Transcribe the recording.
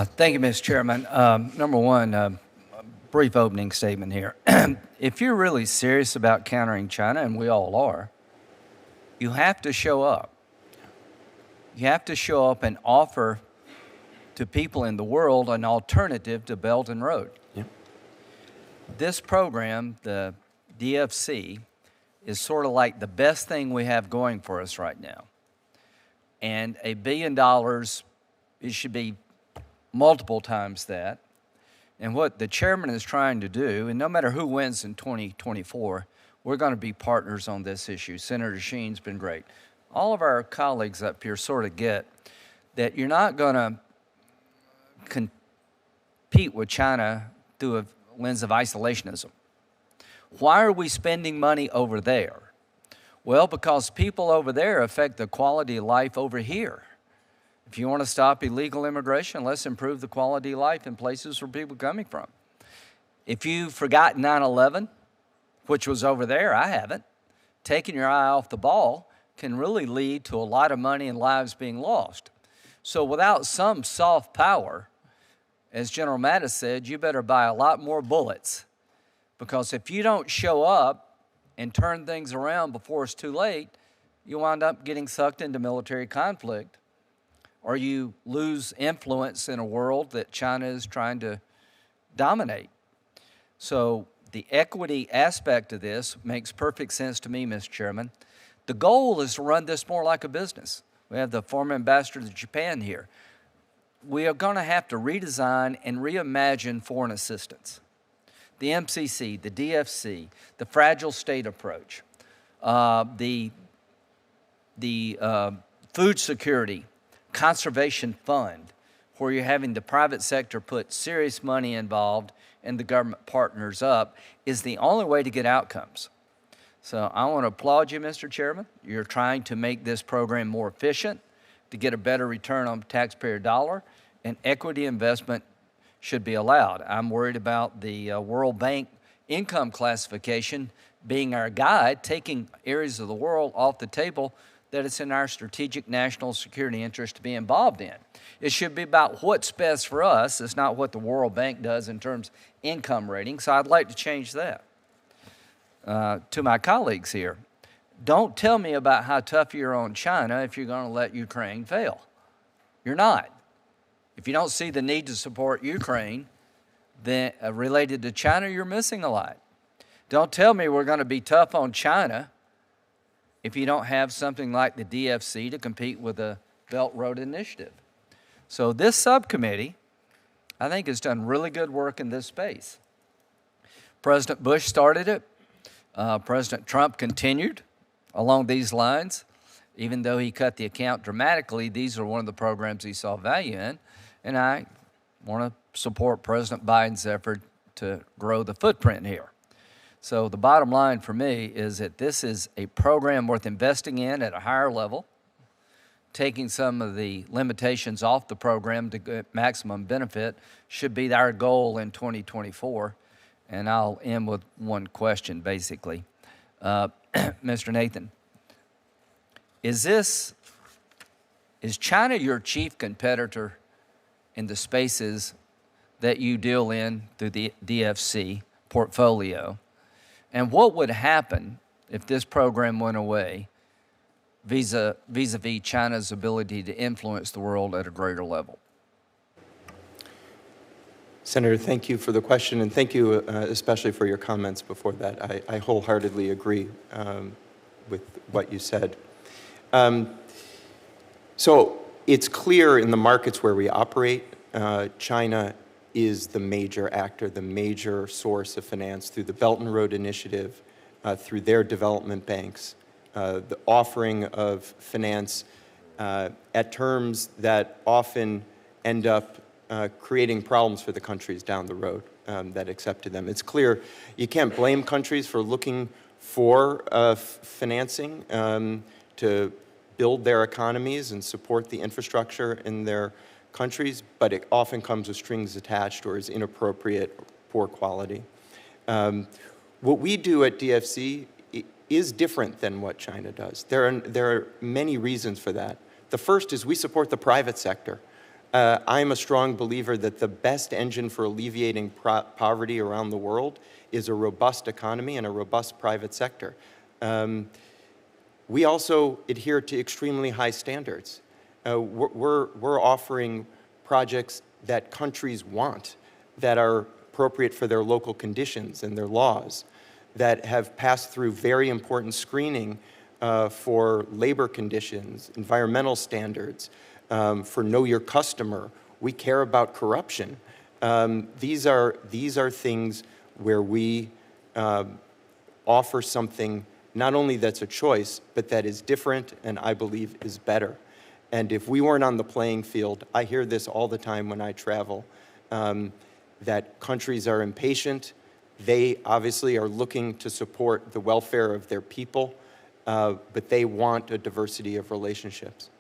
Thank you, Mr. Chairman. Number one, brief opening statement here. If you're really serious about countering China, and we all are, you have to show up. You have to show up and offer to people in the world an alternative to Belt and Road. Yeah. This program, the DFC, is sort of like the best thing we have going for us right now. And $1 billion, it should be multiple times that. And what the chairman is trying to do, and no matter who wins in 2024, we're going to be partners on this issue. Senator Sheen's been great. All of our colleagues up here sort of get that you're not going to compete with China through a lens of isolationism. Why are we spending money over there? Well, because people over there affect the quality of life over here. If you want to stop illegal immigration, let's improve the quality of life in places where people are coming from. If you forgot 9/11, which was over there, I haven't, taking your eye off the ball can really lead to a lot of money and lives being lost. So without some soft power, as General Mattis said, you better buy a lot more bullets, because if you don't show up and turn things around before it's too late, you wind up getting sucked into military conflict, or you lose influence in a world that China is trying to dominate. So the equity aspect of this makes perfect sense to me, Mr. Chairman. The goal is to run this more like a business. We have the former ambassador to Japan here. We are going to have to redesign and reimagine foreign assistance. The MCC, the DFC, the fragile state approach, the food security conservation fund, where you're having the private sector put serious money involved and the government partners up, is the only way to get outcomes. So I want to applaud you, Mr. Chairman. You're trying to make this program more efficient to get a better return on taxpayer dollar, and equity investment should be allowed. I'm worried about the World Bank income classification being our guide, taking areas of the world off the table that it's in our strategic national security interest to be involved in. It should be about what's best for us. It's not what the World Bank does in terms of income rating, so I'd like to change that. To my colleagues here, don't tell me about how tough you're on China if you're going to let Ukraine fail. You're not. If you don't see the need to support Ukraine then, related to China, you're missing a lot. Don't tell me we're going to be tough on China if you don't have something like the DFC to compete with the Belt Road Initiative. So this subcommittee, I think, has done really good work in this space. President Bush started it. President Trump continued along these lines. Even though he cut the account dramatically, these are one of the programs he saw value in. And I want to support President Biden's effort to grow the footprint here. So the bottom line for me is that this is a program worth investing in at a higher level, taking some of the limitations off the program to get maximum benefit should be our goal in 2024. And I'll end with one question, basically. Mr. Nathan, is China your chief competitor in the spaces that you deal in through the DFC portfolio? And what would happen if this program went away vis-a-vis China's ability to influence the world at a greater level? Senator, thank you for the question, and thank you especially for your comments before that. I wholeheartedly agree with what you said. So it's clear in the markets where we operate, China is the major actor, the major source of finance through the Belt and Road Initiative, through their development banks, the offering of finance at terms that often end up creating problems for the countries down the road that accepted them. It's clear you can't blame countries for looking for financing to build their economies and support the infrastructure in their countries, but it often comes with strings attached or is inappropriate, poor quality. What we do at DFC is different than what China does. There are many reasons for that. The first is we support the private sector. I'm a strong believer that the best engine for alleviating poverty around the world is a robust economy and a robust private sector. We also adhere to extremely high standards. We're offering projects that countries want, that are appropriate for their local conditions and their laws, that have passed through very important screening for labor conditions, environmental standards, for know your customer. We care about corruption. These are things where we offer something not only that's a choice, but that is different and I believe is better. And if we weren't on the playing field, I hear this all the time when I travel, that countries are impatient. They obviously are looking to support the welfare of their people, but they want a diversity of relationships.